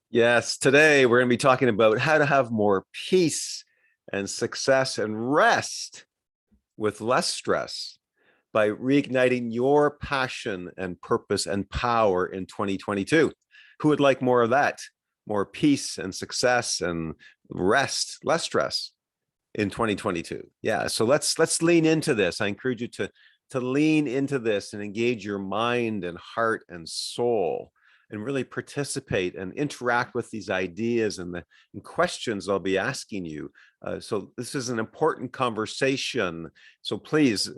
Yes, today we're going to be talking about how to have more peace and success and rest with less stress by reigniting your passion and purpose and power in 2022. Who would like more of that? More peace and success and rest, less stress in 2022. Yeah, so let's lean into this. I encourage you to lean into this and engage your mind and heart and soul and really participate and interact with these ideas and the questions I'll be asking you. So this is an important conversation. So please,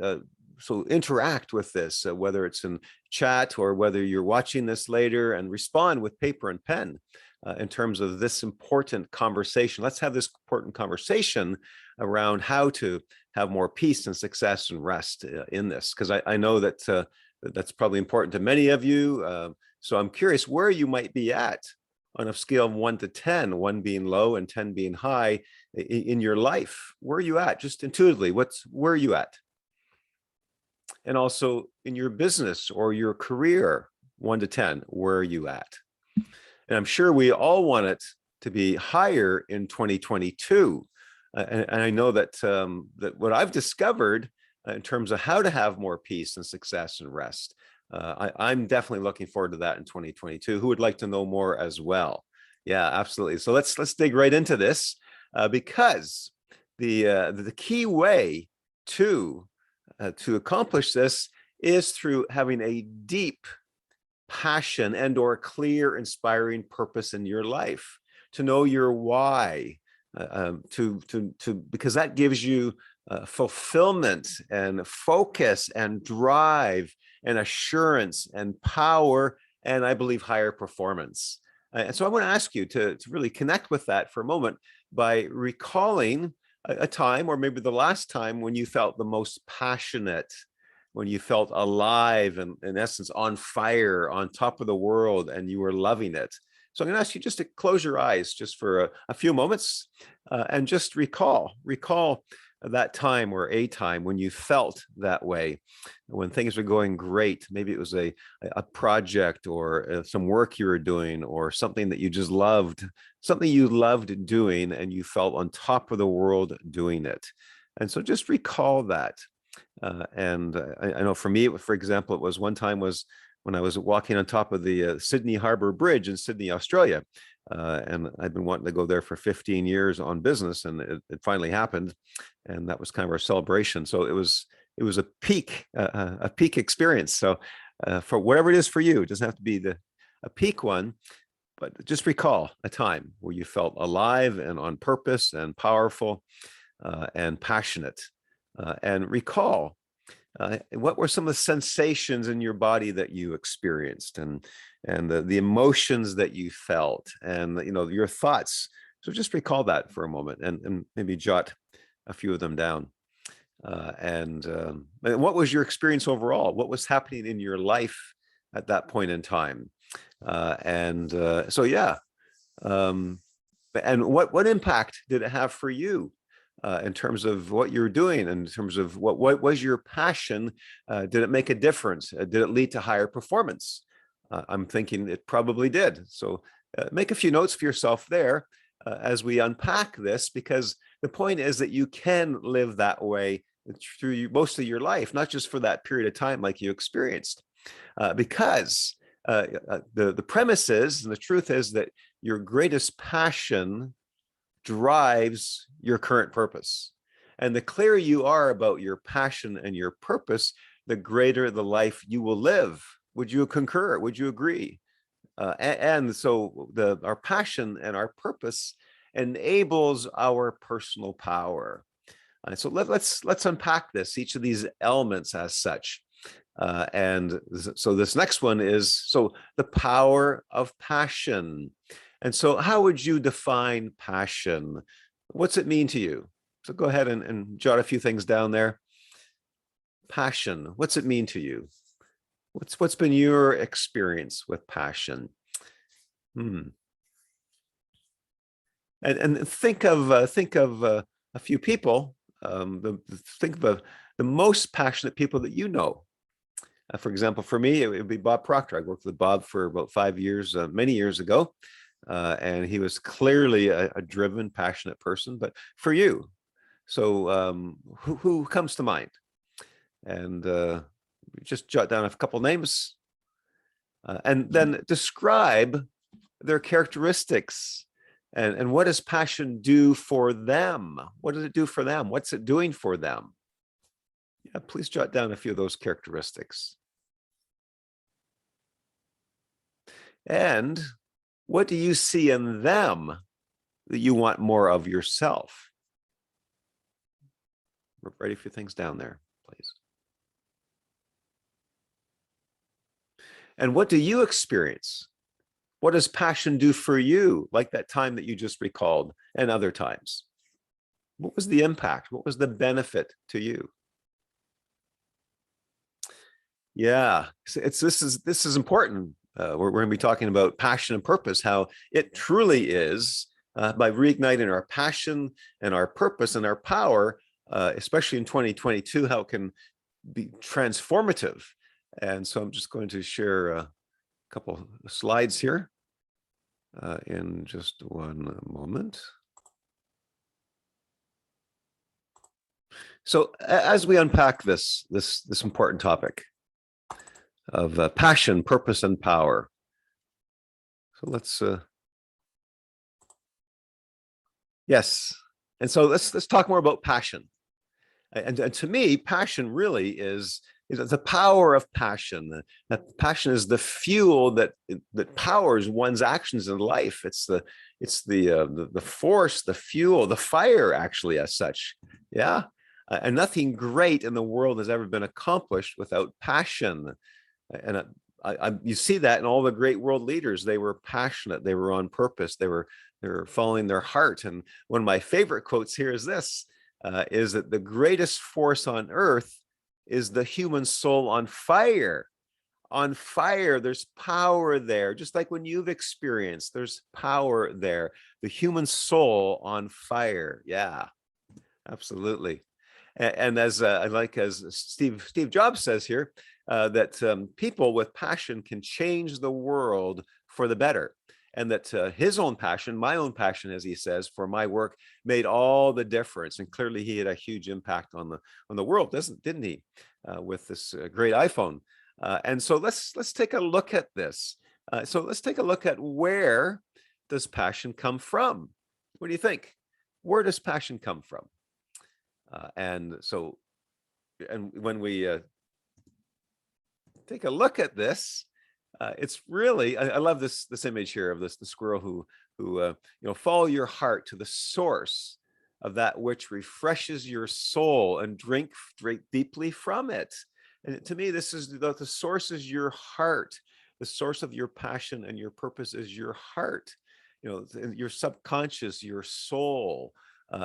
so interact with this, whether it's in chat or whether you're watching this later, and respond with paper and pen in terms of this important conversation. Let's have this important conversation around how to have more peace and success and rest in this, because I know that that's probably important to many of you. So I'm curious where you might be at on a scale of 1 to 10, 1 being low and 10 being high in your life. Where are you at? Just intuitively, where are you at? And also in your business or your career, 1 to 10, where are you at? And I'm sure we all want it to be higher in 2022. And I know that that what I've discovered in terms of how to have more peace and success and rest, I'm definitely looking forward to that in 2022. Who would like to know more as well? Yeah, absolutely. So let's dig right into this, because the key way to accomplish this is through having a deep passion and or clear, inspiring purpose in your life, to know your why, because that gives you fulfillment and focus and drive and assurance and power, and I believe higher performance. And so I want to ask you to really connect with that for a moment by recalling a time, or maybe the last time, when you felt the most passionate, when you felt alive and in essence on fire, on top of the world, and you were loving it. So I'm going to ask you just to close your eyes just for a few moments, and just recall that time or a time when you felt that way, when things were going great. Maybe it was a project or some work you were doing, or something that you just loved, something you loved doing, and you felt on top of the world doing it. And so just recall that. I know for me, for example, it was one time was when I was walking on top of the Sydney Harbour Bridge in Sydney, Australia. And I've been wanting to go there for 15 years on business, and it finally happened. And that was kind of our celebration. So it was a peak experience. So for whatever it is for you, it doesn't have to be a peak one, but just recall a time where you felt alive and on purpose and powerful and passionate. And recall what were some of the sensations in your body that you experienced, and the emotions that you felt, and your thoughts. So just recall that for a moment, and maybe jot a few of them down. And what was your experience overall? What was happening in your life at that point in time? So yeah. And what impact did it have for you? In terms of what you're doing, in terms of what was your passion? Did it make a difference? Did it lead to higher performance? I'm thinking it probably did. So make a few notes for yourself there as we unpack this, because the point is that you can live that way through most of your life, not just for that period of time like you experienced. Because the premise is, and the truth is, that your greatest passion drives your current purpose. And the clearer you are about your passion and your purpose, the greater the life you will live. Would you concur? Would you agree? And so our passion and our purpose enables our personal power. So let's unpack this, each of these elements as such. And so this next one is, so the power of passion. And so how would you define passion? What's it mean to you? So go ahead and jot a few things down there. Passion, what's it mean to you? What's been your experience with passion? And think of a few people. Think of the most passionate people that you know. For example, for me, it would be Bob Proctor. I worked with Bob for about 5 years, many years ago. and he was clearly a driven, passionate person. But for you, so who comes to mind? And just jot down a couple names, and then describe their characteristics. And what does passion do for them? What does it do for them? What's it doing for them? Yeah, please jot down a few of those characteristics. And what do you see in them that you want more of yourself? Write a few things down there, please. And what do you experience? What does passion do for you, like that time that you just recalled and other times? What was the impact? What was the benefit to you? Yeah, this is important. We're going to be talking about passion and purpose, how it truly is by reigniting our passion and our purpose and our power, especially in 2022, how it can be transformative. And so I'm just going to share a couple of slides here in just one moment. So as we unpack this important topic of passion, purpose, and power, so let's yes, and so let's talk more about passion. And to me, passion really is the power of passion. That passion is the fuel that powers one's actions in life. It's the force, the fuel, the fire, actually, as such. Yeah, and nothing great in the world has ever been accomplished without passion. And you see that in all the great world leaders. They were passionate. They were on purpose. They were following their heart. And one of my favorite quotes here is this. Is that the greatest force on earth is the human soul on fire. On fire, there's power there. Just like when you've experienced, there's power there. The human soul on fire. Yeah, absolutely. And as as Steve Jobs says here, that people with passion can change the world for the better. And that his own passion, my own passion, as he says, for my work made all the difference. And clearly he had a huge impact on the world, didn't he? With this great iPhone. And so let's take a look at this. So let's take a look at, where does passion come from? What do you think? Where does passion come from? And when we take a look at this, it's really, I love this image here of the squirrel who follow your heart to the source of that which refreshes your soul, and drink deeply from it. And to me, this is the source is your heart. The source of your passion and your purpose is your heart. Your subconscious, your soul,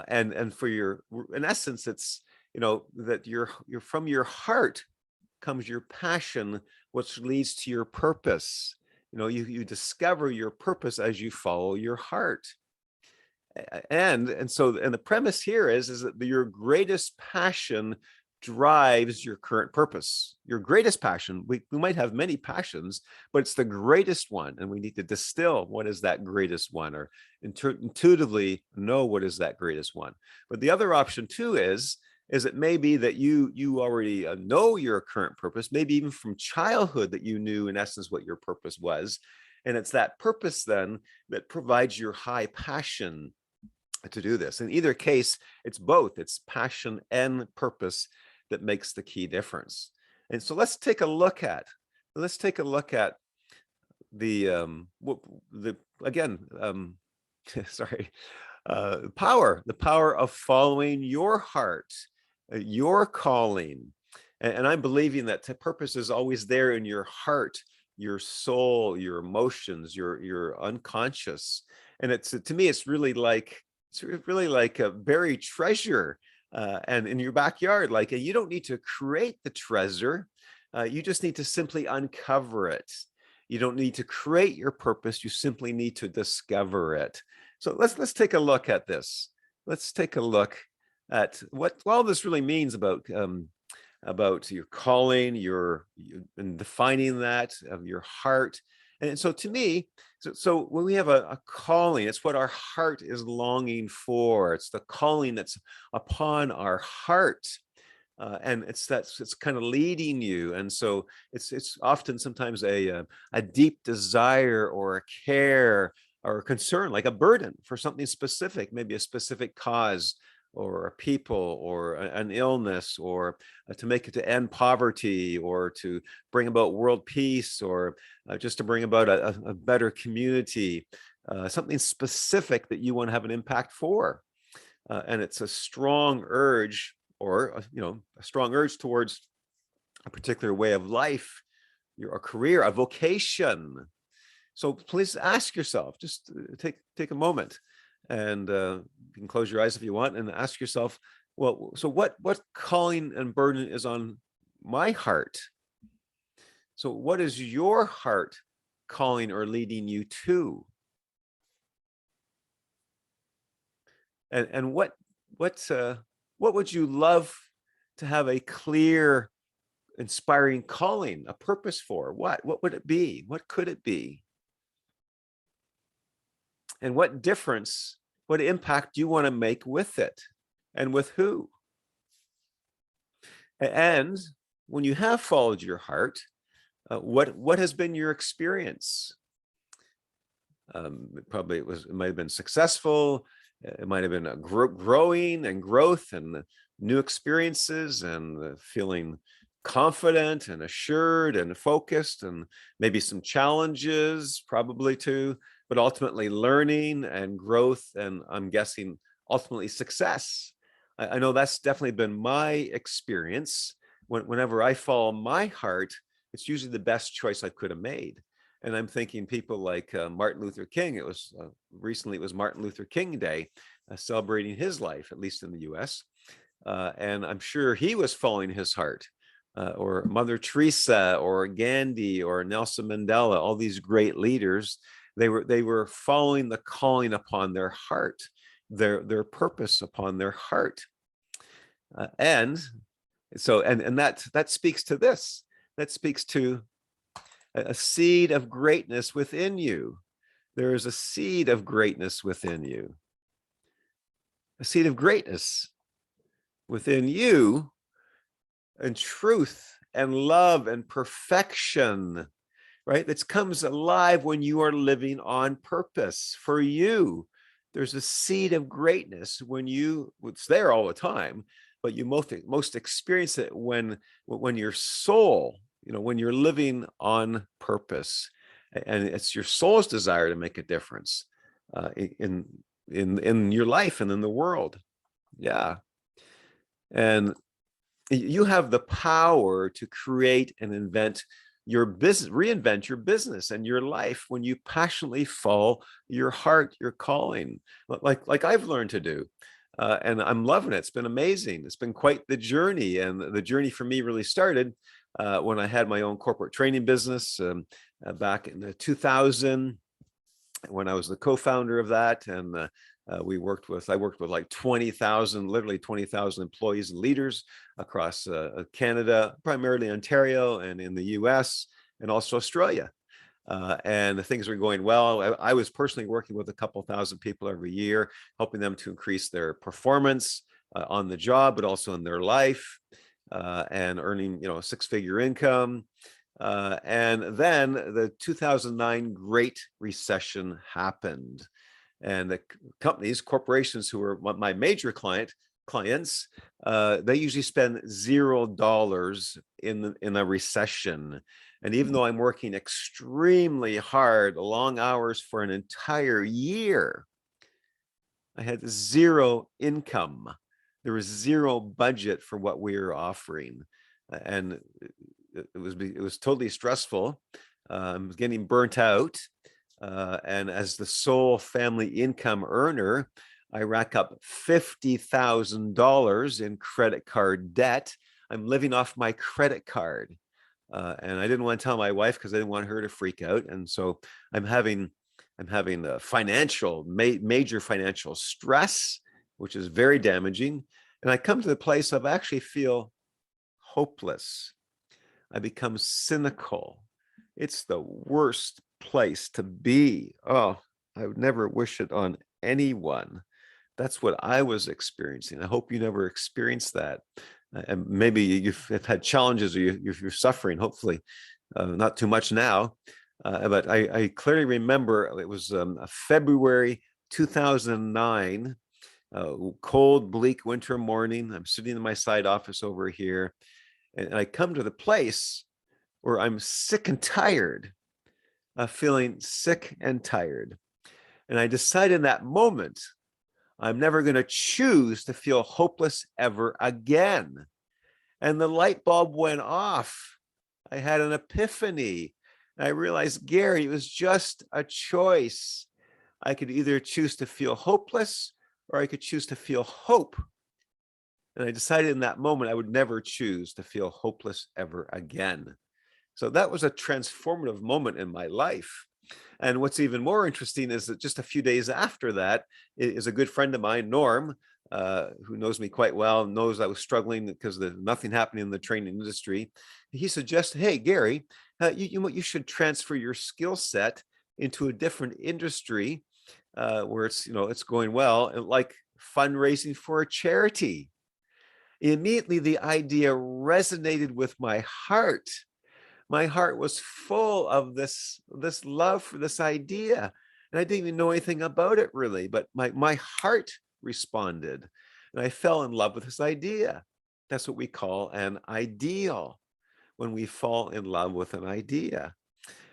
and for in essence, it's that you're from your heart comes your passion, which leads to your purpose. You discover your purpose as you follow your heart. And the premise here is that your greatest passion drives your current purpose. Your greatest passion, we might have many passions, but it's the greatest one. And we need to distill what is that greatest one, or intuitively know what is that greatest one. But the other option too is it may be that you already know your current purpose, maybe even from childhood, that you knew in essence what your purpose was. And it's that purpose then that provides your high passion to do this. In either case, it's both. It's passion and purpose that makes the key difference. And so let's take a look at the sorry, the power of following your heart, your calling. And I'm believing that purpose is always there in your heart, your soul, your emotions, your unconscious. And to me, it's really like a buried treasure, and in your backyard. Like, you don't need to create the treasure. You just need to simply uncover it. You don't need to create your purpose. You simply need to discover it. So let's take a look at this. Let's take a look at what all this really means about your calling, and defining that of your heart, And so to me, so when we have a calling, it's what our heart is longing for. It's the calling that's upon our heart. And it's kind of leading you, and so it's often sometimes a deep desire or a care or a concern, like a burden for something specific, maybe a specific cause or a people or an illness, or to make it to end poverty, or to bring about world peace, or just to bring about a better community, something specific that you want to have an impact for. And it's a strong urge, or a strong urge towards a particular way of life, a career, a vocation. So please ask yourself, just take a moment, and you can close your eyes if you want, and ask yourself, well, so what calling and burden is on my heart? So what is your heart calling or leading you to? And what would you love to have a clear, inspiring calling, a purpose for? What would it be? What could it be? And what difference, what impact do you want to make with it, and with who? And when you have followed your heart, what has been your experience? It might have been successful. It might have been a growing and growth and new experiences, and feeling confident and assured and focused, and maybe some challenges probably too, but ultimately learning and growth, and I'm guessing ultimately success. I know that's definitely been my experience. Whenever I follow my heart, it's usually the best choice I could have made. And I'm thinking people like Martin Luther King. It was recently, it was Martin Luther King Day, celebrating his life, at least in the US. And I'm sure he was following his heart. Or Mother Teresa, or Gandhi, or Nelson Mandela, all these great leaders, they were following the calling upon their heart, their purpose upon their heart. And that speaks to this. That speaks to a seed of greatness within you. There is a seed of greatness within you. A seed of greatness within you, and truth and love and perfection, right? That comes alive when you are living on purpose for you. There's a seed of greatness it's there all the time, but you most experience it when your soul, when you're living on purpose, and it's your soul's desire to make a difference in your life and in the world. Yeah. And you have the power to create and invent your business, reinvent your business and your life when you passionately follow your heart, your calling, like I've learned to do. And I'm loving it. It's been amazing. It's been quite the journey. And the journey for me really started when I had my own corporate training business back in 2000, when I was the co-founder of that. And I worked with like 20,000, literally 20,000 employees and leaders across Canada, primarily Ontario, and in the US, and also Australia. And the things were going well. I was personally working with a couple thousand people every year, helping them to increase their performance on the job, but also in their life, and earning, a six-figure income. And then the 2009 Great Recession happened. And the corporations who were my major clients, they usually spend $0 in a recession. And even though I'm working extremely hard, long hours for an entire year, I had zero income. There was zero budget for what we were offering. And it was totally stressful. I was getting burnt out. And as the sole family income earner, I rack up $50,000 in credit card debt. I'm living off my credit card. And I didn't want to tell my wife because I didn't want her to freak out. And so I'm having the major financial stress, which is very damaging. And I come to the place of actually feel hopeless. I become cynical. It's the worst place to be. Oh, I would never wish it on anyone. That's what I was experiencing. I hope you never experienced that. And maybe you've had challenges, or you're suffering, hopefully not too much now. But I clearly remember it was February 2009, cold, bleak winter morning. I'm sitting in my side office over here, and I come to the place where I'm sick and tired, feeling sick and tired. And I decided in that moment, I'm never going to choose to feel hopeless ever again. And the light bulb went off. I had an epiphany. I realized, Gary, it was just a choice. I could either choose to feel hopeless, or I could choose to feel hope. And I decided in that moment I would never choose to feel hopeless ever again. So that was a transformative moment in my life. And what's even more interesting is that just a few days after that is a good friend of mine, Norm, who knows me quite well, knows I was struggling because there's nothing happening in the training industry. He suggested, hey, Gary, you should transfer your skill set into a different industry where it's going well, like fundraising for a charity. Immediately, the idea resonated with my heart. My heart was full of this love for this idea. And I didn't even know anything about it really, but my heart responded. And I fell in love with this idea. That's what we call an ideal, when we fall in love with an idea.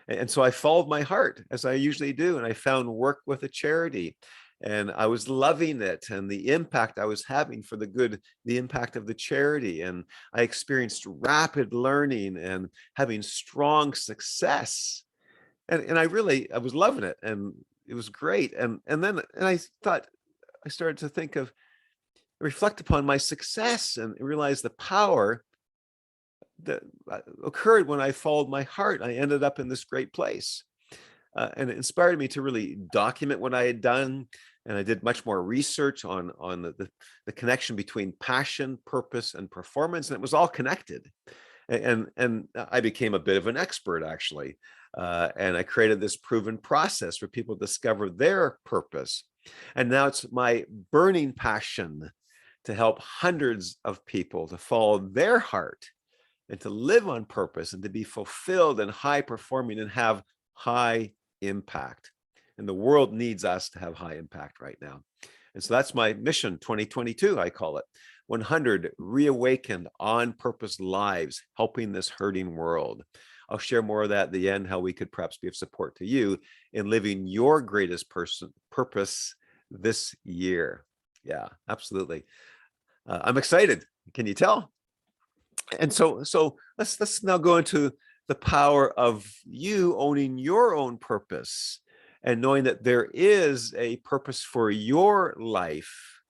And so I followed my heart, as I usually do, and I found work with a charity. And I was loving it, and the impact I was having for the impact of the charity. And I experienced rapid learning and having strong success. And I was loving it, and it was great. And I started to reflect upon my success and realize the power that occurred when I followed my heart. I ended up in this great place. And it inspired me to really document what I had done. And I did much more research on the connection between passion, purpose, and performance. And it was all connected. And I became a bit of an expert, actually. And I created this proven process for people to discover their purpose. And now it's my burning passion to help hundreds of people to follow their heart and to live on purpose and to be fulfilled and high performing and have high impact. And the world needs us to have high impact right now. And so that's my mission 2022, I call it. 100 reawakened on purpose lives helping this hurting world. I'll share more of that at the end, how we could perhaps be of support to you in living your greatest purpose this year. Yeah, absolutely. I'm excited. Can you tell? And so let's now go into the power of you owning your own purpose and knowing that there is a purpose for your life,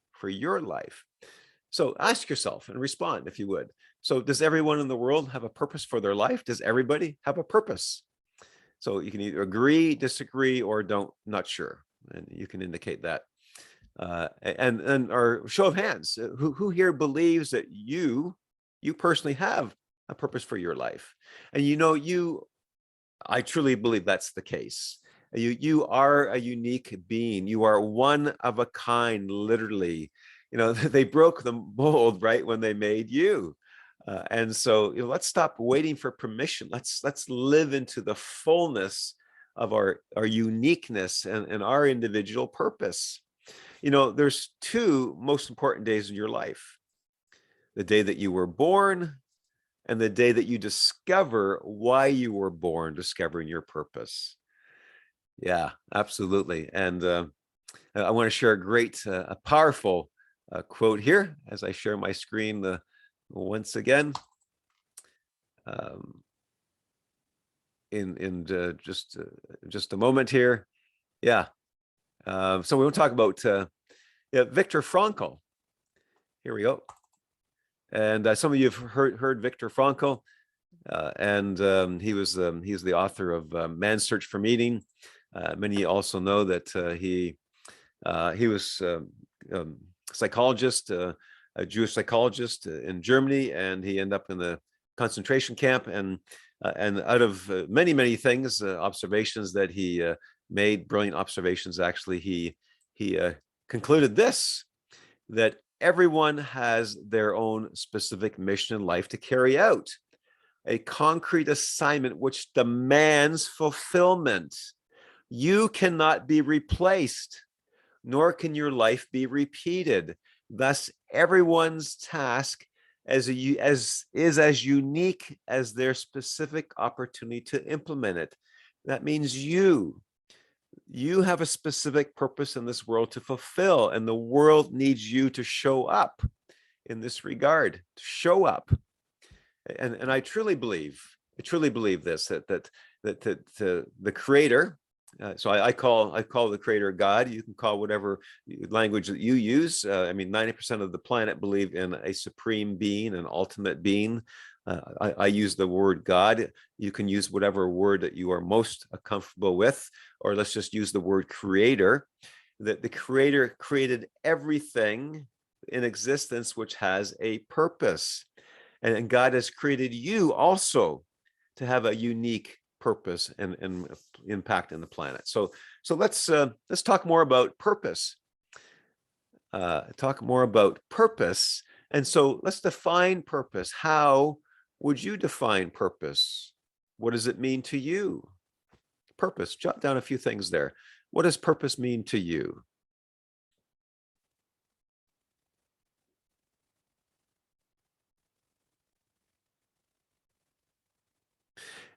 So ask yourself and respond if you would. So does everyone in the world have a purpose for their life? Does everybody have a purpose? So you can either agree, disagree, or not sure. And you can indicate that. And our show of hands, who here believes that you personally have a purpose for your life? And I truly believe that's the case. You are a unique being. You are one of a kind, literally. They broke the mold right when they made you. And so let's stop waiting for permission. Let's live into the fullness of our uniqueness and our individual purpose. There's two most important days in your life: the day that you were born and the day that you discover why you were born, discovering your purpose. Yeah, absolutely. And I want to share a powerful quote here as I share my screen once again. In just a moment here. Yeah. So we will talk about Viktor Frankl. Here we go. And some of you have heard Viktor Frankl, and he's the author of Man's Search for Meaning. Many also know that he was a psychologist, a Jewish psychologist in Germany, and he ended up in the concentration camp. And And out of many, many things, observations that he made, brilliant observations, actually, he concluded this, that everyone has their own specific mission in life to carry out, a concrete assignment which demands fulfillment. You cannot be replaced, nor can your life be repeated. Thus, everyone's task is as unique as their specific opportunity to implement it. That means you have a specific purpose in this world to fulfill, and the world needs you to show up in this regard, to show up. And I truly believe this, that the creator, so I call the creator God. You can call whatever language that you use. I mean, 90% of the planet believe in a supreme being, an ultimate being. I use the word God. You can use whatever word that you are most comfortable with, or let's just use the word creator. That the creator created everything in existence which has a purpose. And God has created you also to have a unique purpose and impact in the planet. So let's talk more about purpose. And so let's define purpose. How would you define purpose? What does it mean to you? Purpose. Jot down a few things there. What does purpose mean to you?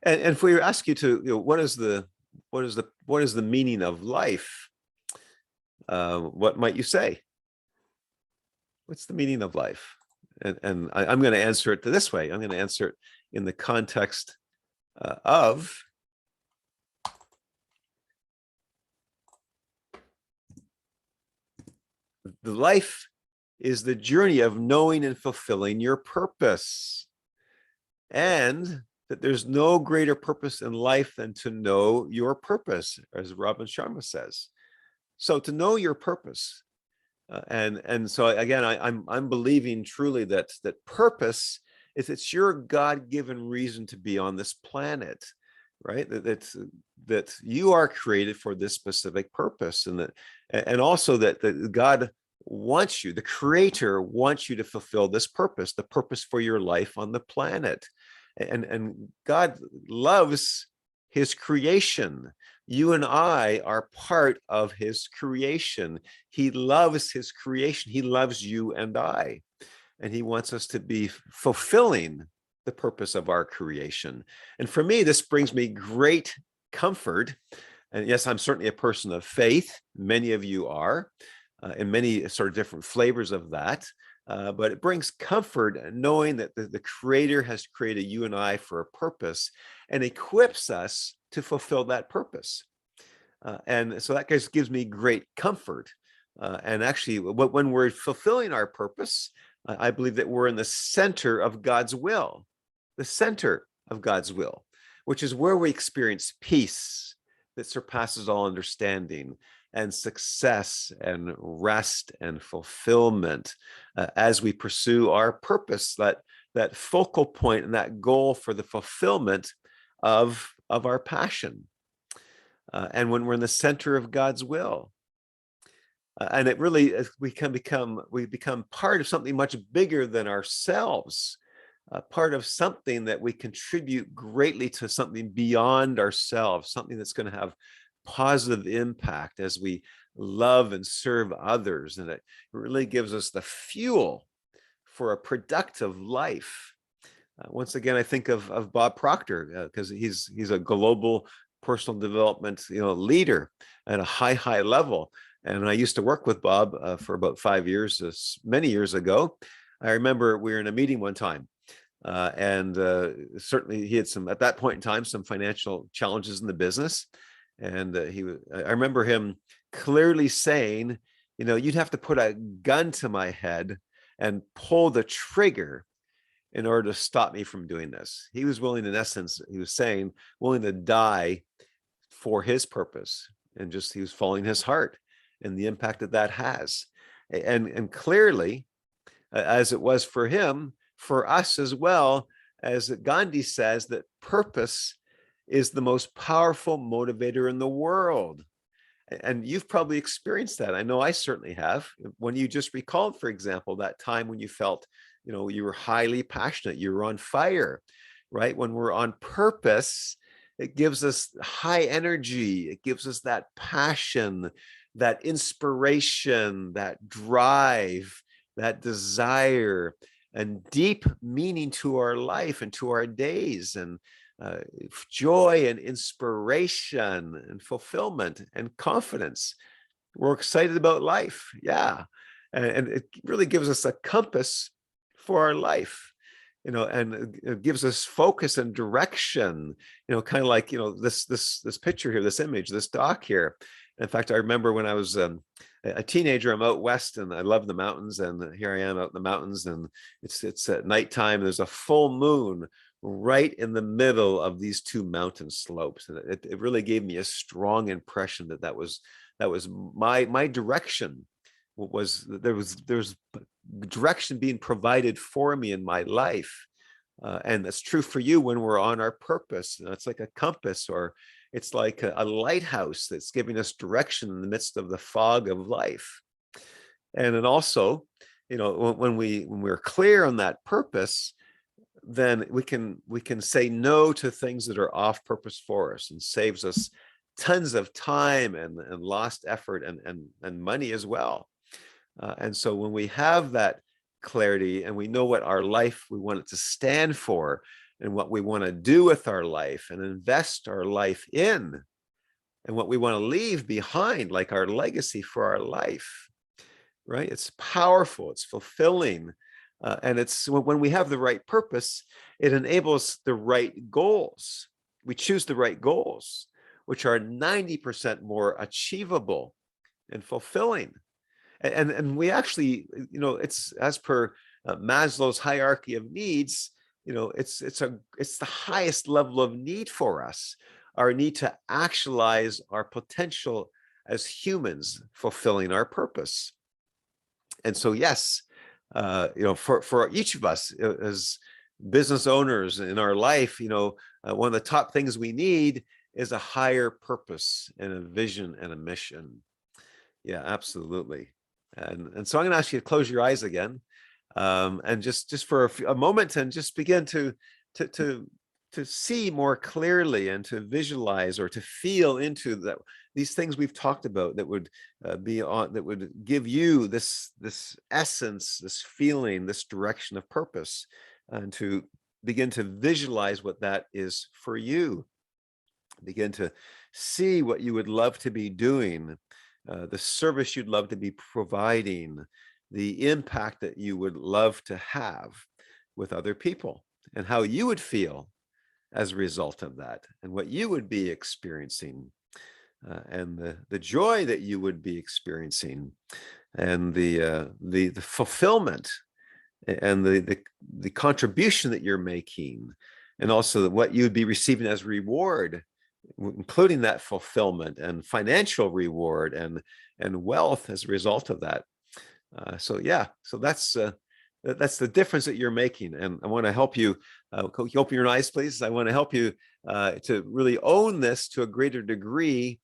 And if we ask you to, what is the meaning of life? What might you say? What's the meaning of life? And I'm going to answer it this way. I'm going to answer it in the context of the life is the journey of knowing and fulfilling your purpose, and that there's no greater purpose in life than to know your purpose, as Robin Sharma says. So to know your purpose, and so again, I'm believing truly that purpose is, it's your God-given reason to be on this planet, right? That you are created for this specific purpose, and also that God wants you, the Creator wants you to fulfill this purpose, the purpose for your life on the planet. And God loves his creation. You and I are part of his creation. He loves his creation. He loves you and I. And he wants us to be fulfilling the purpose of our creation. And for me, this brings me great comfort. And yes, I'm certainly a person of faith. Many of you are, and many sort of different flavors of that. But it brings comfort knowing that the Creator has created you and I for a purpose and equips us to fulfill that purpose. And so that just gives me great comfort. And actually, when we're fulfilling our purpose, I believe that we're in the center of God's will, which is where we experience peace that surpasses all understanding, and success and rest and fulfillment as we pursue our purpose, that focal point and that goal for the fulfillment of our passion. And when we're in the center of God's will, and it really, we become part of something much bigger than ourselves, part of something that we contribute greatly to, something beyond ourselves, something that's going to have positive impact as we love and serve others. And it really gives us the fuel for a productive life. Once again, I think of Bob Proctor, because he's a global personal development leader at a high level. And I used to work with Bob for about 5 years, many years ago. I remember we were in a meeting one time, and certainly he had at that point in time, some financial challenges in the business. And I remember him clearly saying, you'd have to put a gun to my head and pull the trigger in order to stop me from doing this. He was willing, in essence, he was saying, willing to die for his purpose, and he was following his heart and the impact that has. And clearly, as it was for him, for us as well, as Gandhi says, that purpose is the most powerful motivator in the world. And you've probably experienced that. I know I certainly have. When you just recalled, for example, that time when you felt, you were highly passionate, you were on fire, right? When we're on purpose, it gives us high energy. It gives us that passion, that inspiration, that drive, that desire, and deep meaning to our life and to our days, and uh, joy and inspiration and fulfillment and confidence. We're excited about life. Yeah. And it really gives us a compass for our life, and it gives us focus and direction, kind of like, this picture here, this image, this dock here. In fact, I remember when I was a teenager, I'm out west and I love the mountains, and here I am out in the mountains, and it's at nighttime. There's a full moon right in the middle of these two mountain slopes, and it really gave me a strong impression that was my direction. There's direction being provided for me in my life, and that's true for you when we're on our purpose. It's like a compass, or it's like a lighthouse that's giving us direction in the midst of the fog of life. And then also, when we're clear on that purpose, then we can say no to things that are off purpose for us, and saves us tons of time and lost effort and money as well. And so when we have that clarity and we know what our life, we want it to stand for, and what we want to do with our life and invest our life in, and what we want to leave behind, like our legacy for our life, right? It's powerful, it's fulfilling. And it's when we have the right purpose, it enables the right goals. We choose the right goals, which are 90% more achievable and fulfilling. And we actually, it's as per Maslow's hierarchy of needs. It's the highest level of need for us, our need to actualize our potential as humans, fulfilling our purpose. And so, yes, for each of us as business owners in our life, one of the top things we need is a higher purpose and a vision and a mission. Yeah, absolutely. And so I'm going to ask you to close your eyes again, and just for a moment, and just begin to see more clearly, and to visualize or to feel into that, these things we've talked about that would that would give you this essence, this feeling, this direction of purpose, and to begin to visualize what that is for you. Begin to see what you would love to be doing, the service you'd love to be providing, the impact that you would love to have with other people, and how you would feel as a result of that, and what you would be experiencing, and the joy that you would be experiencing, and the fulfillment, and the contribution that you're making, and also what you'd be receiving as reward, including that fulfillment and financial reward and wealth as a result of that. So that's the difference that you're making. And I want to help you. Open your eyes, please. I want to help you to really own this to a greater degree,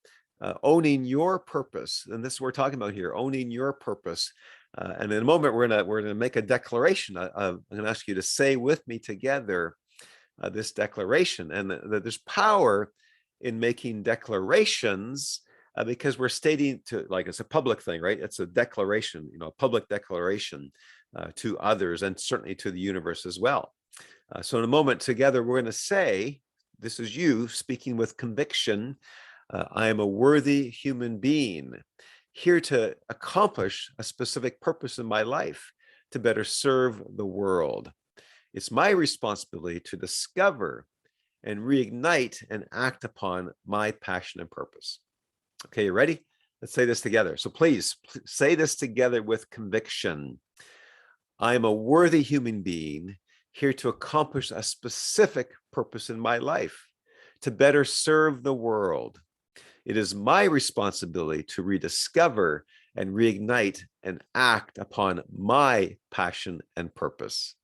owning your purpose. And this is what we're talking about here, owning your purpose. And in a moment, we're gonna make a declaration. I'm going to ask you to say with me together this declaration. And there's power in making declarations, because we're stating to, like, it's a public thing, right? It's a declaration, a public declaration to others, and certainly to the universe as well. So in a moment together, we're going to say, this is you speaking with conviction, I am a worthy human being, here to accomplish a specific purpose in my life, to better serve the world. It's my responsibility to discover and reignite and act upon my passion and purpose. Okay, you ready? Let's say this together. So please say this together with conviction. I am a worthy human being, here to accomplish a specific purpose in my life, to better serve the world. It is my responsibility to rediscover and reignite and act upon my passion and purpose.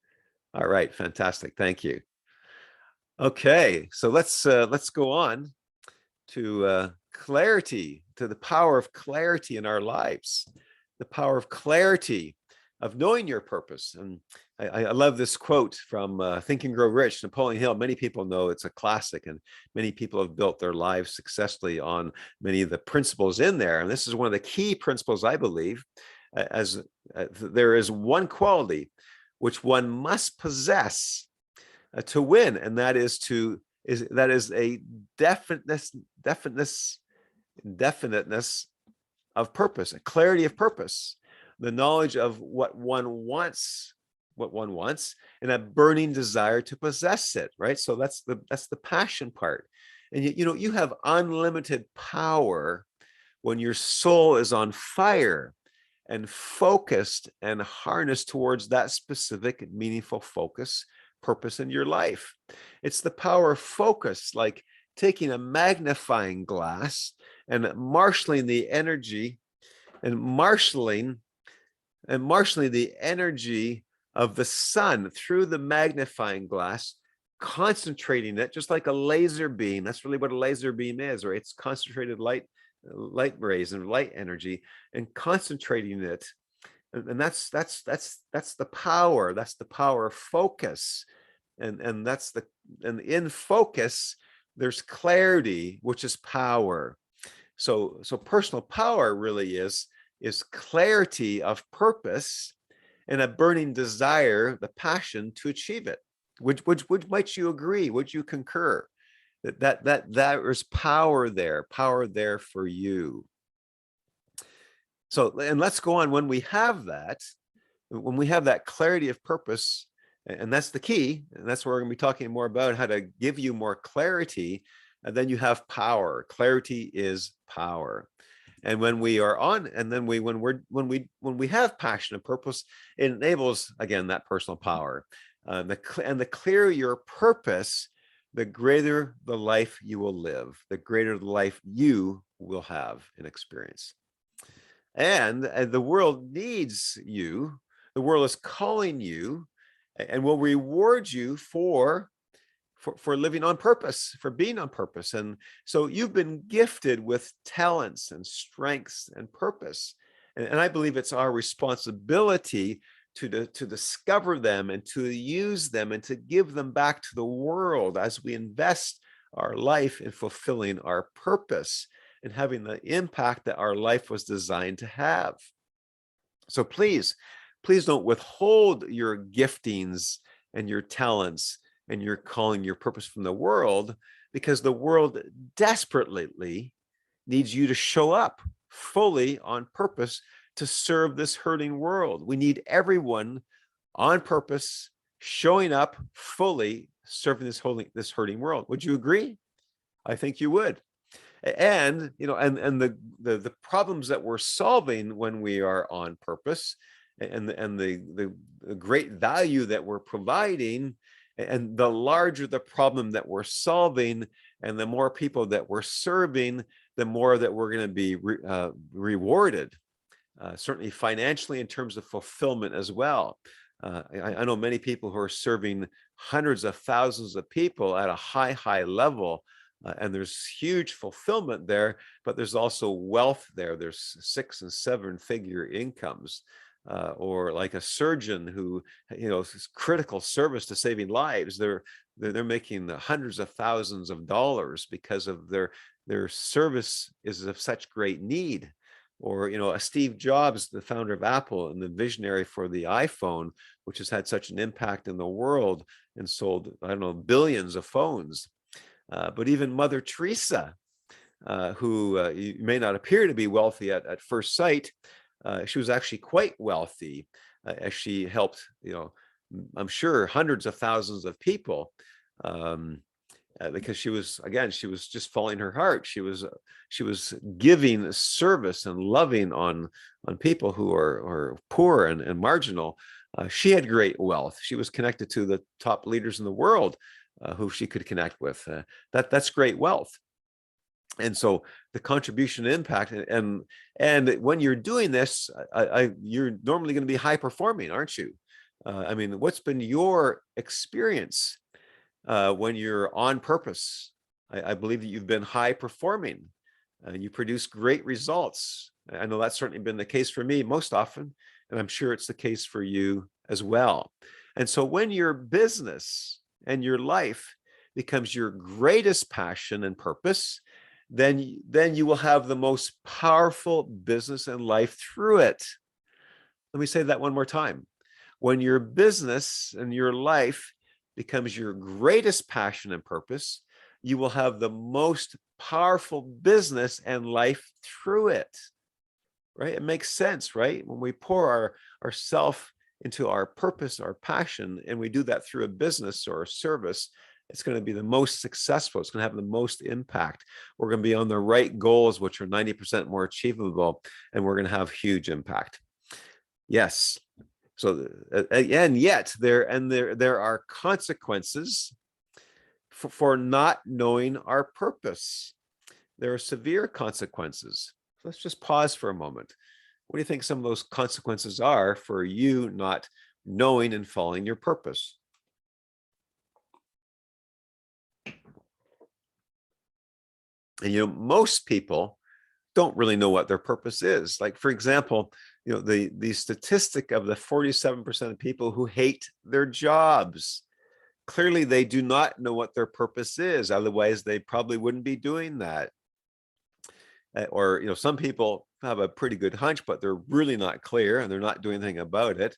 All right, fantastic. Thank you. Okay, so let's go on to clarity, to the power of clarity in our lives, the power of clarity of knowing your purpose. And I love this quote from Think and Grow Rich, Napoleon Hill. Many people know it's a classic, and many people have built their lives successfully on many of the principles in there. And this is one of the key principles, I believe, as there is one quality which one must possess to win, and that is a definiteness of purpose, a clarity of purpose, the knowledge of what one wants, and a burning desire to possess it. Right. So that's the passion part, and you have unlimited power when your soul is on fire and focused and harnessed towards that specific meaningful purpose in your life. It's the power of focus, like taking a magnifying glass and marshaling the energy the energy of the sun through the magnifying glass, concentrating it just like a laser beam. That's really what a laser beam is, right? It's concentrated light rays and light energy, and concentrating it. And that's the power. That's the power of focus. And in focus, there's clarity, which is power. So personal power really is clarity of purpose and a burning desire, the passion to achieve it. Which might you agree? Would you concur that there's power there for you? So, and let's go on. When we have that clarity of purpose, and that's the key, and that's where we're going to be talking more about how to give you more clarity, and then you have power. Clarity is power. And when we are on, and then when we have passion and purpose, it enables, again, that personal power. And the clearer your purpose, the greater the life you will live, the greater the life you will have and experience. And the world needs you. The world is calling you and will reward you for living on purpose, for being on purpose. And so you've been gifted with talents and strengths and purpose. And I believe it's our responsibility to discover them and to use them and to give them back to the world as we invest our life in fulfilling our purpose and having the impact that our life was designed to have. So please don't withhold your giftings and your talents and your calling, your purpose from the world, because the world desperately needs you to show up fully on purpose to serve this hurting world. We need everyone on purpose, showing up fully, serving this hurting world. Would you agree? I think you would. And and the problems that we're solving when we are on purpose, and the great value that we're providing, and the larger the problem that we're solving, and the more people that we're serving, the more that we're going to be rewarded, certainly financially, in terms of fulfillment as well. I know many people who are serving hundreds of thousands of people at a high level, and there's huge fulfillment there, but there's also wealth there. There's 6- and 7-figure incomes, or like a surgeon who, is critical service to saving lives. They're making hundreds of thousands of dollars because of their service is of such great need. Or, a Steve Jobs, the founder of Apple and the visionary for the iPhone, which has had such an impact in the world and sold, I don't know, billions of phones. But even Mother Teresa, who may not appear to be wealthy at first sight, she was actually quite wealthy, as she helped, I'm sure, hundreds of thousands of people, because she was just following her heart. She was giving service and loving on people who are poor and marginal. She had great wealth. She was connected to the top leaders in the world, who she could connect with. That's great wealth. And so the contribution impact, and when you're doing this, you're normally going to be high performing, aren't you? What's been your experience when you're on purpose. I believe that you've been high performing. You produce great results. I know that's certainly been the case for me most often, and I'm sure it's the case for you as well. And so when your business and your life becomes your greatest passion and purpose, then you will have the most powerful business and life through it. Let me say that one more time. When your business and your life becomes your greatest passion and purpose, you will have the most powerful business and life through it. Right? It makes sense, right? When we pour ourself into our purpose, our passion, and we do that through a business or a service, it's going to be the most successful. It's going to have the most impact. We're going to be on the right goals, which are 90% more achievable, and we're going to have huge impact. Yes. So, and yet there are consequences for not knowing our purpose. There are severe consequences. Let's just pause for a moment. What do you think some of those consequences are for you not knowing and following your purpose? And most people don't really know what their purpose is. Like, for example, the statistic of the 47% of people who hate their jobs. Clearly, they do not know what their purpose is. Otherwise, they probably wouldn't be doing that. Or, some people have a pretty good hunch, but they're really not clear and they're not doing anything about it.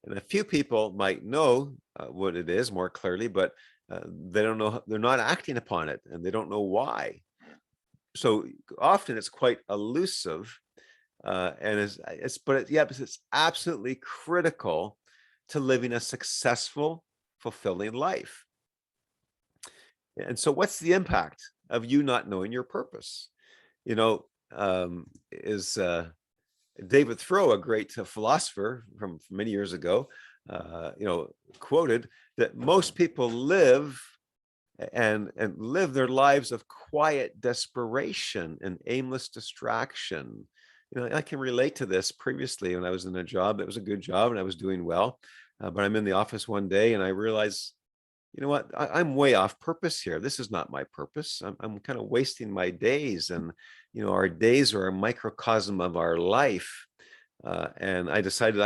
And a few people might know what it is more clearly, but they don't know, they're not acting upon it and they don't know why. So often it's quite elusive, and it's absolutely critical to living a successful, fulfilling life. And so what's the impact of you not knowing your purpose? Is David Thoreau, a great philosopher from many years ago, quoted that most people live their lives of quiet desperation and aimless distraction. I can relate to this. Previously, when I was in a job, it was a good job and I was doing well, but I'm in the office one day and I realized, what, I'm way off purpose here. This is not my purpose. I'm kind of wasting my days, and our days are a microcosm of our life. And I decided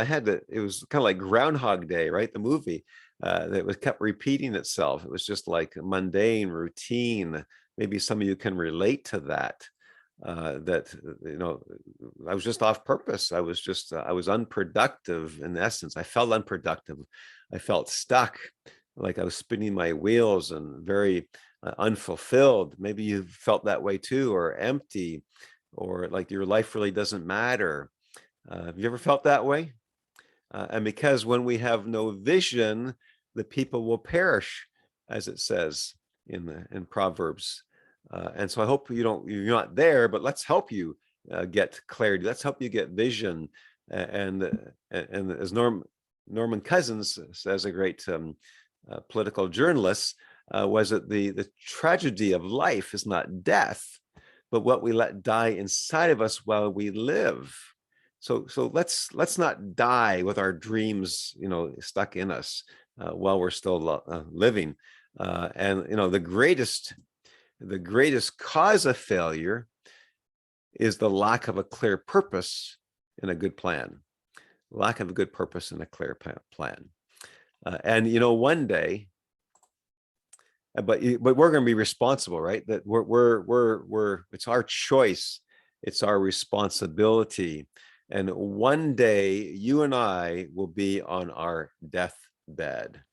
it was kind of like Groundhog Day, right? The movie. That was kept repeating itself. It was just like mundane routine. Maybe some of you can relate to that. I was just off purpose. I was unproductive in essence. I felt unproductive. I felt stuck, like I was spinning my wheels and very unfulfilled. Maybe you felt that way too, or empty, or like your life really doesn't matter. Have you ever felt that way? And because when we have no vision, the people will perish, as it says in Proverbs. And so I hope you're not there, but let's help you get clarity. Let's help you get vision. And as Norman Cousins says, a great political journalist, was that the tragedy of life is not death, but what we let die inside of us while we live. So let's not die with our dreams, stuck in us while we're still living. And the greatest cause of failure is the lack of a clear purpose and a good plan. Lack of a good purpose and a clear plan. And one day, but we're going to be responsible, right? That we're it's our choice, it's our responsibility. And one day you and I will be on our deathbed.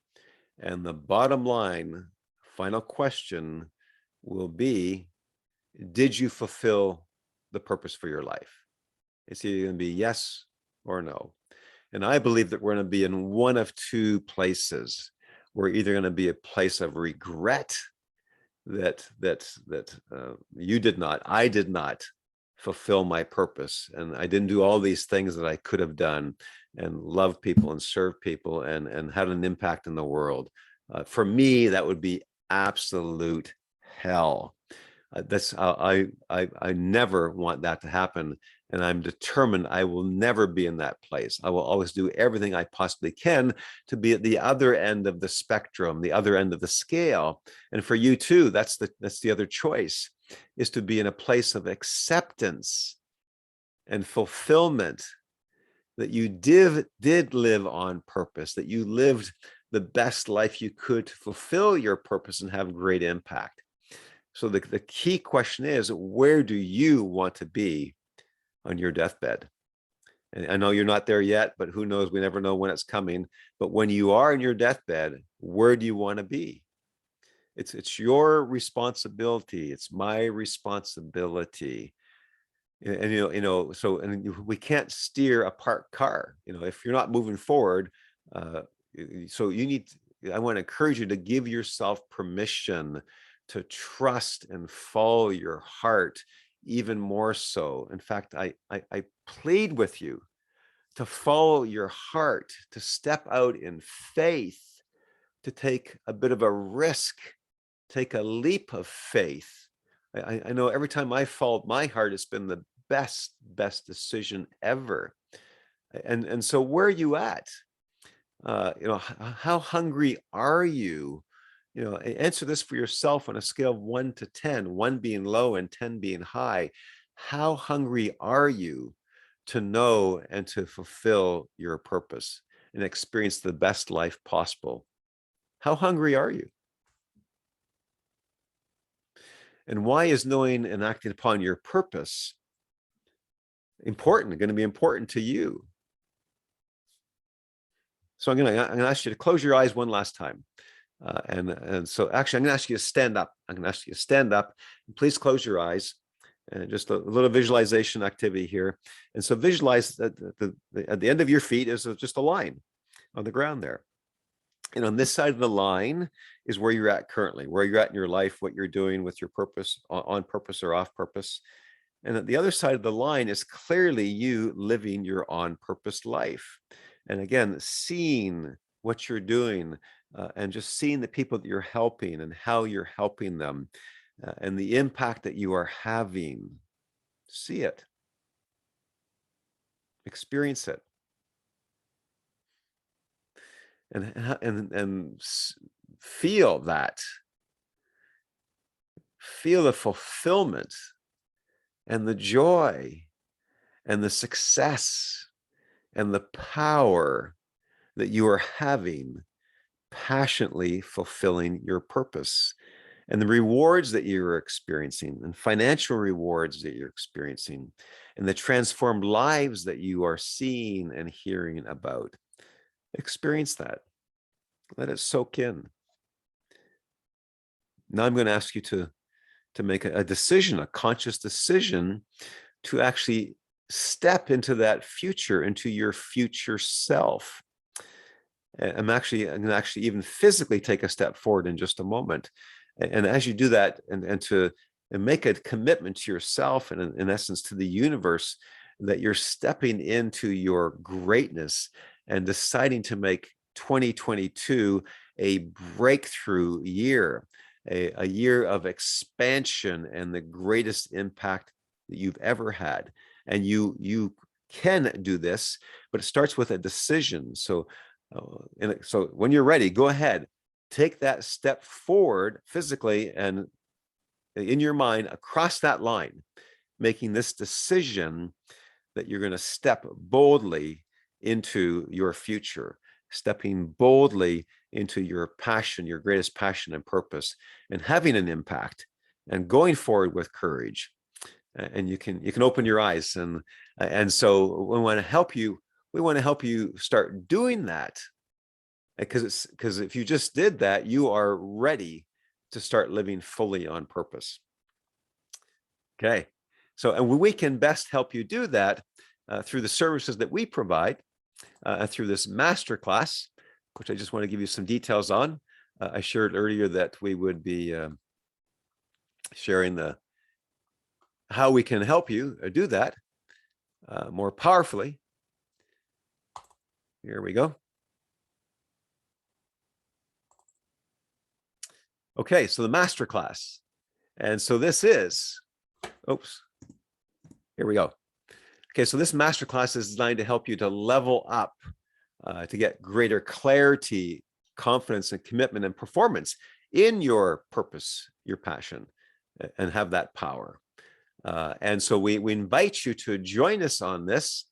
And the bottom line, final question will be, did you fulfill the purpose for your life? It's either going to be yes or no. And I believe that we're going to be in one of two places. We're either going to be a place of regret that I did not fulfill my purpose, and I didn't do all these things that I could have done, and love people and serve people and had an impact in the world. For me, that would be absolute hell. That's I never want that to happen, and I'm determined I will never be in that place. I will always do everything I possibly can to be at the other end of the spectrum, the other end of the scale. And for you too, that's the other choice, is to be in a place of acceptance and fulfillment, that you did live on purpose, that you lived the best life you could to fulfill your purpose and have great impact. So the key question is, where do you want to be on your deathbed? And I know you're not there yet, but who knows? We never know when it's coming. But when you are in your deathbed, where do you want to be? It's your responsibility. It's my responsibility. And so we can't steer a parked car. If you're not moving forward, so I want to encourage you to give yourself permission to trust and follow your heart even more so. In fact, I plead with you to follow your heart, to step out in faith, to take a bit of a risk, take a leap of faith. I know every time I followed my heart, it's been the best decision ever. And so where are you at? How hungry are you? Answer this for yourself on a scale of 1 to 10, 1 being low and 10 being high. How hungry are you to know and to fulfill your purpose and experience the best life possible? How hungry are you? And why is knowing and acting upon your purpose going to be important to you? So I'm going to ask you to close your eyes one last time. And so actually, I'm going to ask you to stand up. I'm going to ask you to stand up. And please close your eyes. And just a little visualization activity here. And so visualize that at the end of your feet is just a line on the ground there. And on this side of the line is where you're at currently, where you're at in your life, what you're doing with your purpose, on purpose or off purpose. And at the other side of the line is clearly you living your on purpose life. And again, seeing what you're doing and just seeing the people that you're helping and how you're helping them and the impact that you are having. See it, experience it, and feel that. Feel the fulfillment and the joy and the success and the power that you are having passionately fulfilling your purpose, and the rewards that you're experiencing, and financial rewards that you're experiencing, and the transformed lives that you are seeing and hearing about. Experience that. Let it soak in. Now I'm going to ask you to make a decision, a conscious decision, to actually step into that future, into your future self. I'm going to actually even physically take a step forward in just a moment. And as you do that, and make a commitment to yourself and in essence to the universe, that you're stepping into your greatness and deciding to make 2022 a breakthrough year, a year of expansion and the greatest impact that you've ever had. And you can do this, but it starts with a decision. So when you're ready, go ahead, take that step forward physically and in your mind across that line, making this decision that you're going to step boldly into your future, stepping boldly into your passion, your greatest passion and purpose, and having an impact and going forward with courage. And you can open your eyes, and so we want to help you. We want to help you start doing that, because if you just did that, you are ready to start living fully on purpose. Okay, so and we can best help you do that through the services that we provide, through this masterclass, which I just want to give you some details on. I shared earlier that we would be sharing how we can help you do that more powerfully. Here we go. Okay, so the masterclass. And so this is, oops, here we go. Okay, so this masterclass is designed to help you to level up, to get greater clarity, confidence, and commitment and performance in your purpose, your passion, and have that power. And so we invite you to join us on this,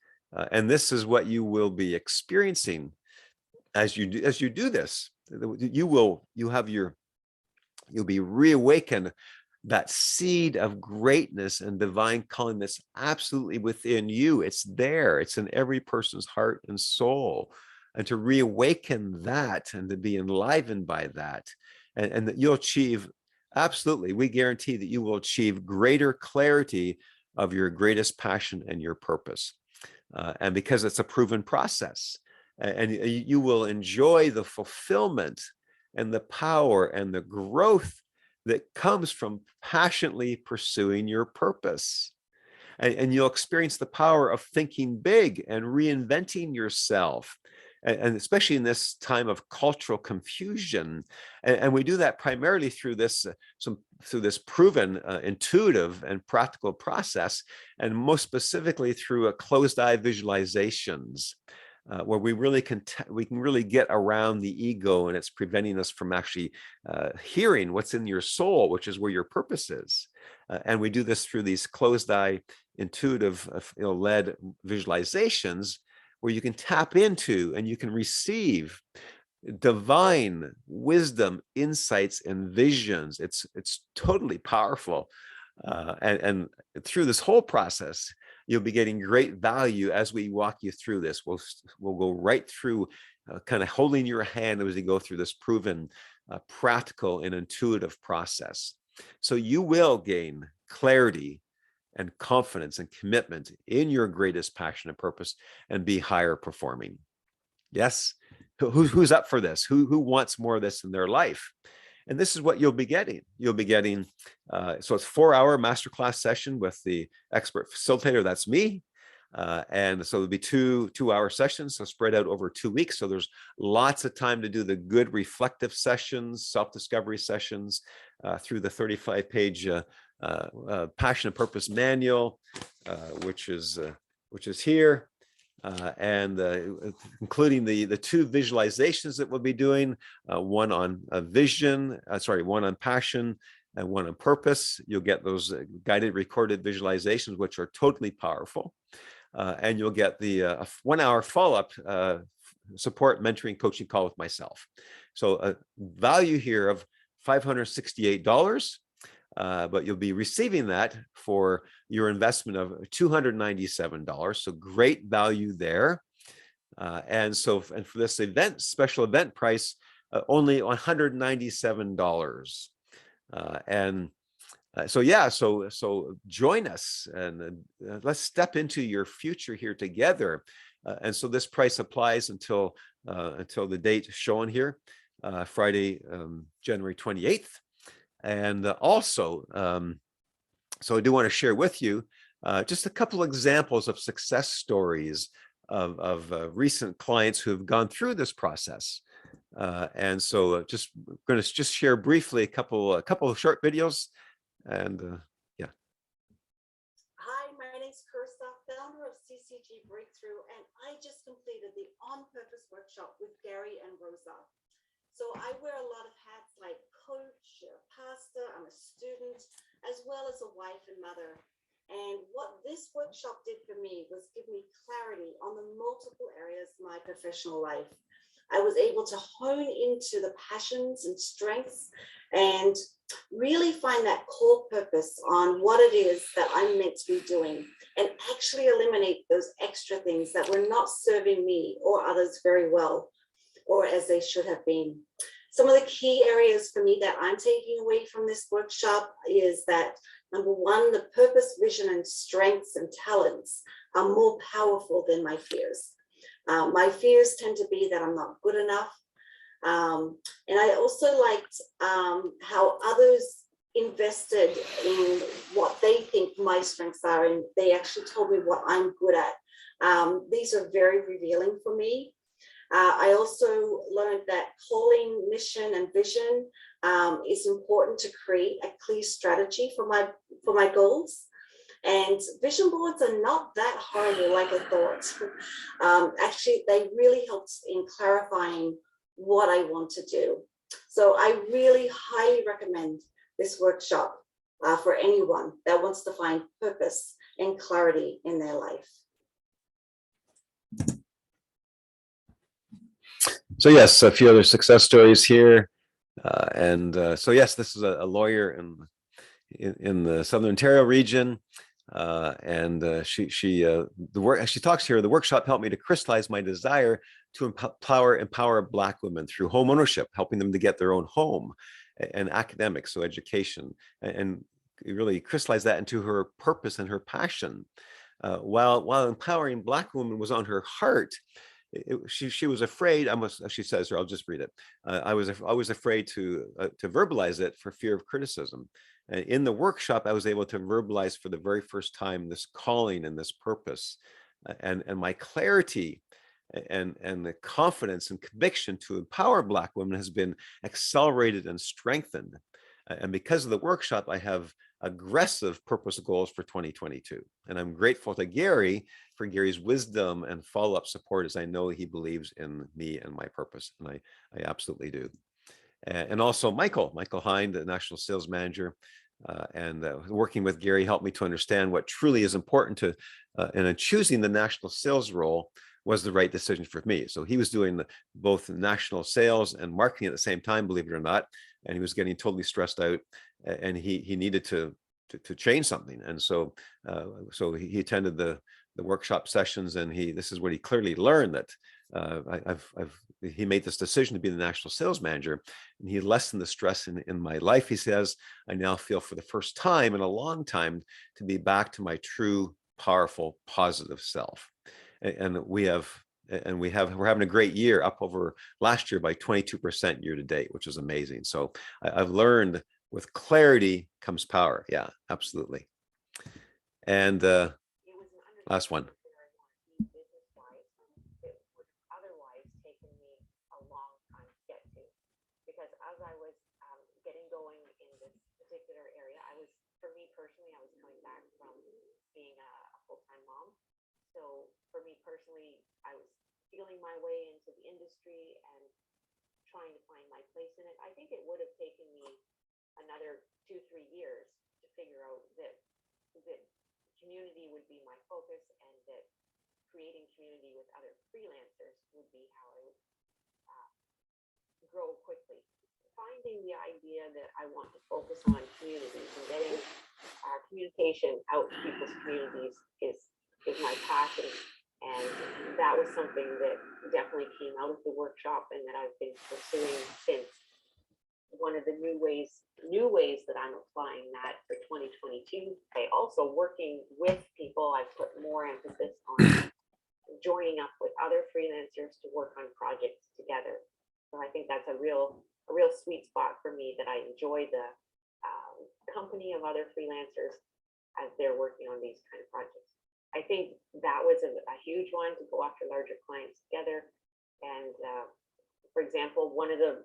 and this is what you will be experiencing as you do this. You'll be reawakened, that seed of greatness and divine calling that's absolutely within you. It's there. It's in every person's heart and soul. And to reawaken that and to be enlivened by that, and that you'll achieve, absolutely, we guarantee that you will achieve greater clarity of your greatest passion and your purpose. And because it's a proven process, and you will enjoy the fulfillment and the power and the growth that comes from passionately pursuing your purpose. And you'll experience the power of thinking big and reinventing yourself. And especially in this time of cultural confusion. And we do that primarily through this, through this proven, intuitive and practical process, and most specifically through a closed-eye visualizations. Where we can really get around the ego, and it's preventing us from actually hearing what's in your soul, which is where your purpose is. And we do this through these closed-eye, intuitive, led visualizations, where you can tap into and you can receive divine wisdom, insights, and visions. It's totally powerful, and through this whole process, you'll be getting great value as we walk you through this. We'll go right through, kind of holding your hand as we go through this proven, practical and intuitive process. So you will gain clarity and confidence and commitment in your greatest passion and purpose, and be higher performing. Yes, who's up for this? Who wants more of this in their life? And this is what you'll be getting. You'll be getting, so it's 4-hour masterclass session with the expert facilitator, that's me. And so there'll be two-hour sessions, so spread out over 2 weeks. So there's lots of time to do the good reflective sessions, self-discovery sessions, through the 35-page Passion and Purpose Manual, which is here. And including the 2 visualizations that we'll be doing, one on one on passion and one on purpose. You'll get those guided recorded visualizations, which are totally powerful. And you'll get the 1-hour follow-up support, mentoring, coaching call with myself. So a value here of $568. But you'll be receiving that for your investment of $297. So great value there. And for this event, special event price, only $197. So join us, and let's step into your future here together. And so this price applies until the date shown here, Friday, January 28th. And also, so I do want to share with you just a couple examples of success stories of recent clients who have gone through this process. And so just going to just share briefly a couple of short videos. And yeah. Hi, my name is Kirsta, founder of CCG Breakthrough, and I just completed the On Purpose workshop with Gary and Rosa. So I wear a lot of hats like coach, pastor, I'm a student, as well as a wife and mother. And what this workshop did for me was give me clarity on the multiple areas of my professional life. I was able to hone into the passions and strengths and really find that core purpose on what it is that I'm meant to be doing, and actually eliminate those extra things that were not serving me or others very well, or as they should have been. Some of the key areas for me that I'm taking away from this workshop is that, number one, the purpose, vision, and strengths and talents are more powerful than my fears. My fears tend to be that I'm not good enough. And I also liked how others invested in what they think my strengths are, and they actually told me what I'm good at. These are very revealing for me. I also learned that calling, mission, and vision It's important to create a clear strategy for my goals. And vision boards are not that horrible like I thought. Actually, they really helped in clarifying what I want to do. So I really highly recommend this workshop for anyone that wants to find purpose and clarity in their life. So yes, a few other success stories here. So yes, this is a lawyer in the Southern Ontario region. She talks here, the workshop helped me to crystallize my desire to empower Black women through home ownership, helping them to get their own home, and academics, so education, and really crystallize that into her purpose and her passion. While empowering Black women was on her heart, she was afraid. She says here, I'll just read it. I was afraid to verbalize it for fear of criticism. And in the workshop, I was able to verbalize for the very first time this calling and this purpose, and my clarity and the confidence and conviction to empower Black women has been accelerated and strengthened. And because of the workshop, I have aggressive purpose goals for 2022. And I'm grateful to Gary for Gary's wisdom and follow-up support, as I know he believes in me and my purpose. And I absolutely do. And also Michael Hind, the National Sales Manager, working with Gary helped me to understand what truly is important to, and in choosing the national sales role was the right decision for me. So he was doing both national sales and marketing at the same time, believe it or not, and he was getting totally stressed out, and he needed to change something. And so he attended the workshop sessions, and this is what he clearly learned, that he made this decision to be the national sales manager, and he lessened the stress in my life. He says, I now feel for the first time in a long time to be back to my true, powerful, positive self. And we're having a great year, up over last year by 22% year to date, which is amazing. So I've learned with clarity comes power. Yeah, absolutely. And last one. As I was getting going in this particular area, for me personally, I was coming back from being a full-time mom. So for me personally, I was feeling my way into the industry and trying to find my place in it. I think it would have taken me another 2-3 years to figure out that community would be my focus, and that creating community with other freelancers would be how I would grow quickly. Finding the idea that I want to focus on communities and getting communication out to people's communities is my passion. And that was something that definitely came out of the workshop and that I've been pursuing since. One of the new ways that I'm applying that for 2022, I also working with people, I've put more emphasis on joining up with other freelancers to work on projects together. So I think that's a real sweet spot for me, that I enjoy the company of other freelancers as they're working on these kind of projects. I think that was a huge one, to go after larger clients together. And for example, one of the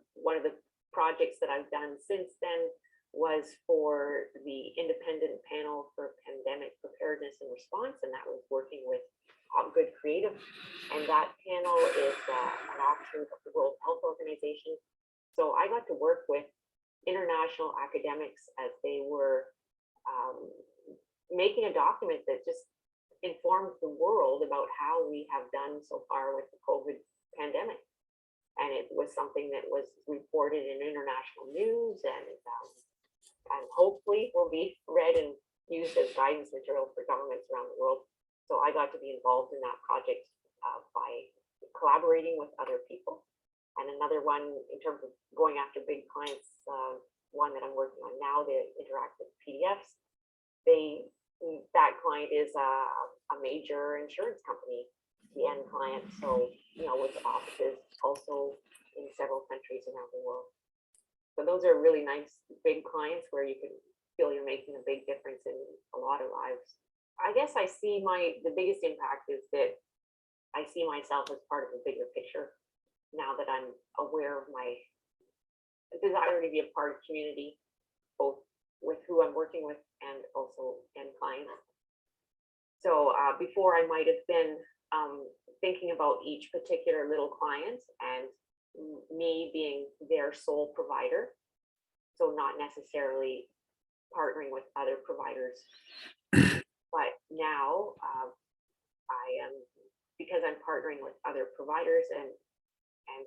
projects that I've done since then was for the independent panel for pandemic preparedness and response, and that was working with Good Creative. And that panel is an offshoot of the World Health Organization. So I got to work with international academics as they were making a document that just informed the world about how we have done so far with the COVID pandemic. And it was something that was reported in international news, and hopefully will be read and used as guidance material for governments around the world. So I got to be involved in that project by collaborating with other people. And another one, in terms of going after big clients, one that I'm working on now, the interactive PDFs, that client is a major insurance company, the end client. So, with offices also in several countries around the world. So those are really nice big clients where you can feel you're making a big difference in a lot of lives. I guess I see the biggest impact is that I see myself as part of a bigger picture now that I'm aware of my desire to be a part of community, both with who I'm working with and also clients. So before I might have been thinking about each particular little client and me being their sole provider. So not necessarily partnering with other providers. But now I am, because I'm partnering with other providers and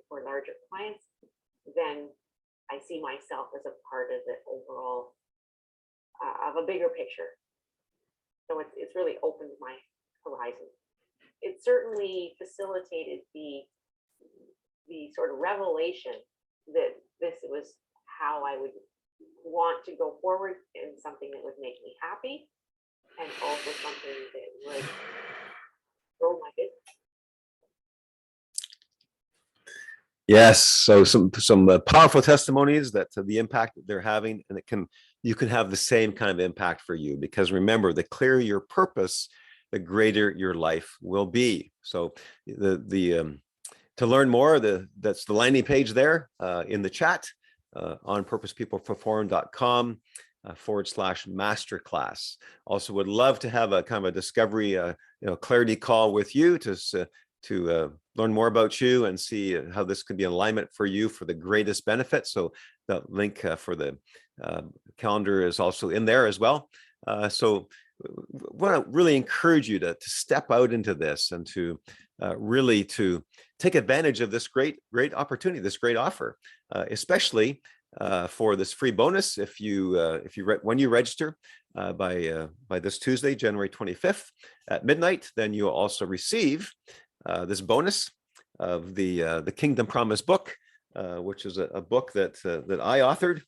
for larger clients, then I see myself as a part of the overall of a bigger picture. So it's really opened my horizon. It certainly facilitated the sort of revelation that this was how I would want to go forward, and something that would make me happy, and also something that would grow my business. Yes, so some powerful testimonies that the impact that they're having, and you can have the same kind of impact for you, because remember, the clearer your purpose, the greater your life will be. So to learn more, that's the landing page there in the chat on purposepeopleperform.com /masterclass. Also would love to have a kind of a discovery, clarity call with you to learn more about you and see how this could be alignment for you for the greatest benefit. So the link for the calendar is also in there as well. So want to really encourage you to step out into this and to really to take advantage of this great opportunity, this great offer, especially for this free bonus. When you register by this Tuesday, January 25th at midnight, then you'll also receive this bonus of the Kingdom Promise book, which is a book that I authored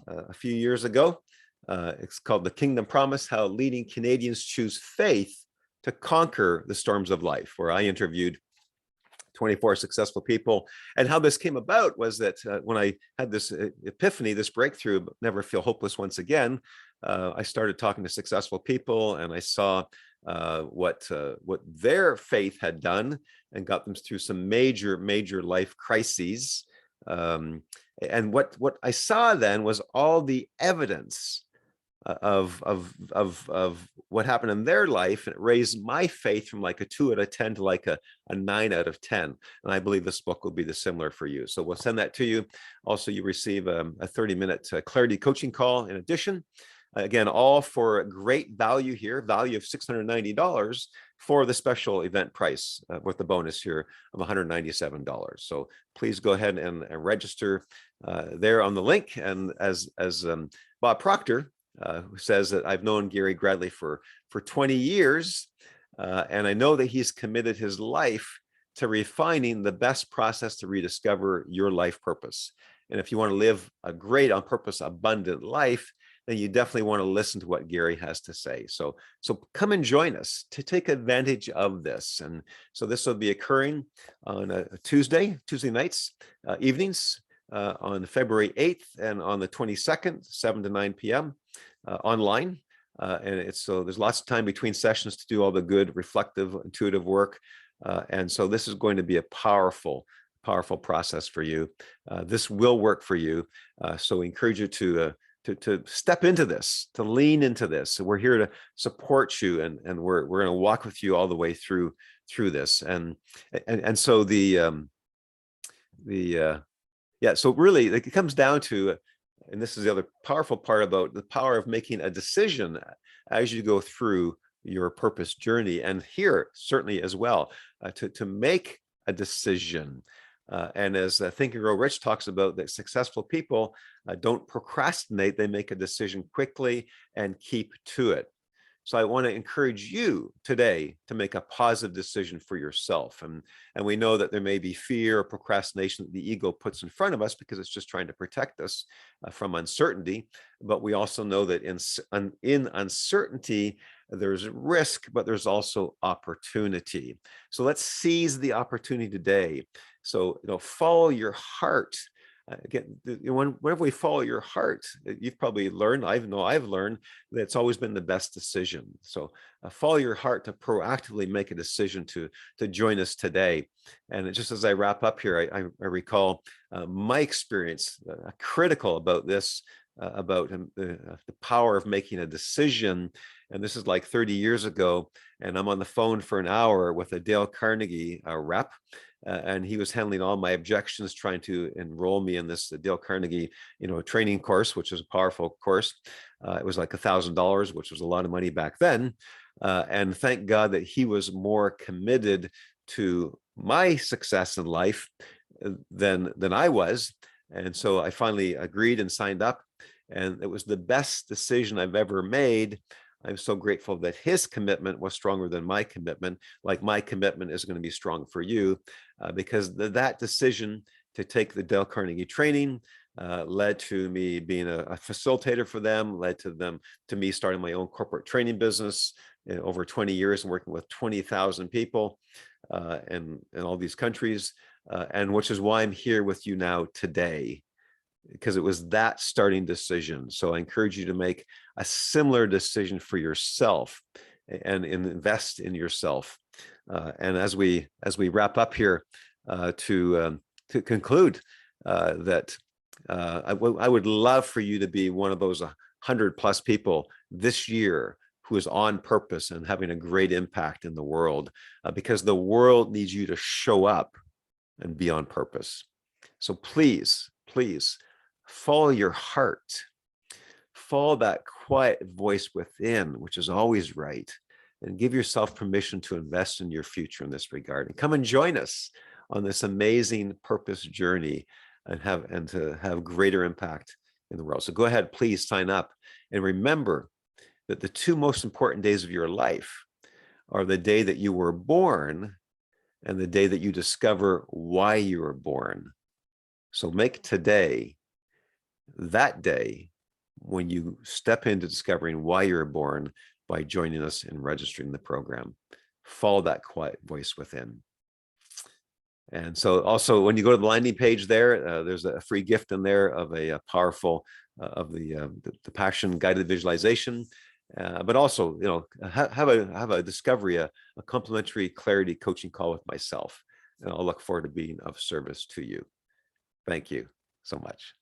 a few years ago. It's called The Kingdom Promise: How Leading Canadians Choose Faith to Conquer the Storms of Life, where I interviewed 24 successful people. And how this came about was that when I had this epiphany, this breakthrough, never feel hopeless once again, I started talking to successful people, and I saw what their faith had done and got them through some major life crises. And what I saw then was all the evidence of what happened in their life, and it raised my faith from like a 2 out of 10 to like a 9 out of 10. And I believe this book will be the similar for you. So we'll send that to you. Also, you receive a 30-minute clarity coaching call in addition. Again, all for great value here, value of $690 for the special event price with the bonus here of $197. So please go ahead and register there on the link. And as Bob Proctor, who says that I've known Gary Gradley for 20 years, and I know that he's committed his life to refining the best process to rediscover your life purpose. And if you want to live a great, on purpose, abundant life, then you definitely want to listen to what Gary has to say. So come and join us to take advantage of this. And so this will be occurring on a Tuesday nights, evenings, on February 8th and on the 22nd, 7 to 9 p.m. Online. And so there's lots of time between sessions to do all the good, reflective, intuitive work. And so this is going to be a powerful process for you. This will work for you. So we encourage you to step into this, to lean into this. So we're here to support you, and we're going to walk with you all the way through this. And so so really it comes down to, and this is the other powerful part about the power of making a decision as you go through your purpose journey, and here certainly as well, to make a decision. And as Think and Grow Rich talks about, that successful people don't procrastinate, they make a decision quickly and keep to it. So I want to encourage you today to make a positive decision for yourself. And we know that there may be fear or procrastination that the ego puts in front of us because it's just trying to protect us from uncertainty. But we also know that in uncertainty, there's risk, but there's also opportunity. So let's seize the opportunity today. So, follow your heart. Again, whenever we follow your heart, you've probably learned, I've learned that it's always been the best decision. So follow your heart to proactively make a decision to join us today. And just as I wrap up here, I recall my experience, critical about this, about the power of making a decision. And this is like 30 years ago. And I'm on the phone for an hour with a Dale Carnegie rep. And he was handling all my objections, trying to enroll me in this Dale Carnegie, training course, which is a powerful course. It was like $1,000, which was a lot of money back then. And thank God that he was more committed to my success in life than I was. And so I finally agreed and signed up. And it was the best decision I've ever made. I'm so grateful that his commitment was stronger than my commitment. Like my commitment is going to be strong for you, because that decision to take the Dale Carnegie training led to me being a facilitator for them, led to me starting my own corporate training business in over 20 years and working with 20,000 people in all these countries, and which is why I'm here with you now today, because it was that starting decision. So I encourage you to make a similar decision for yourself and invest in yourself. And as we wrap up here, to conclude, that I would love for you to be one of those 100+ people this year who is on purpose and having a great impact in the world, because the world needs you to show up and be on purpose. So please, please, follow your heart, follow that quiet voice within, which is always right, and give yourself permission to invest in your future in this regard. And come and join us on this amazing purpose journey and to have greater impact in the world. So go ahead, please sign up. And remember that the two most important days of your life are the day that you were born and the day that you discover why you were born. So make today that day when you step into discovering why you're born by joining us and registering the program. Follow that quiet voice within. And so also when you go to the landing page there, there's a free gift in there of a powerful of the passion guided visualization. But also, have a discovery, a complimentary clarity coaching call with myself. And I'll look forward to being of service to you. Thank you so much.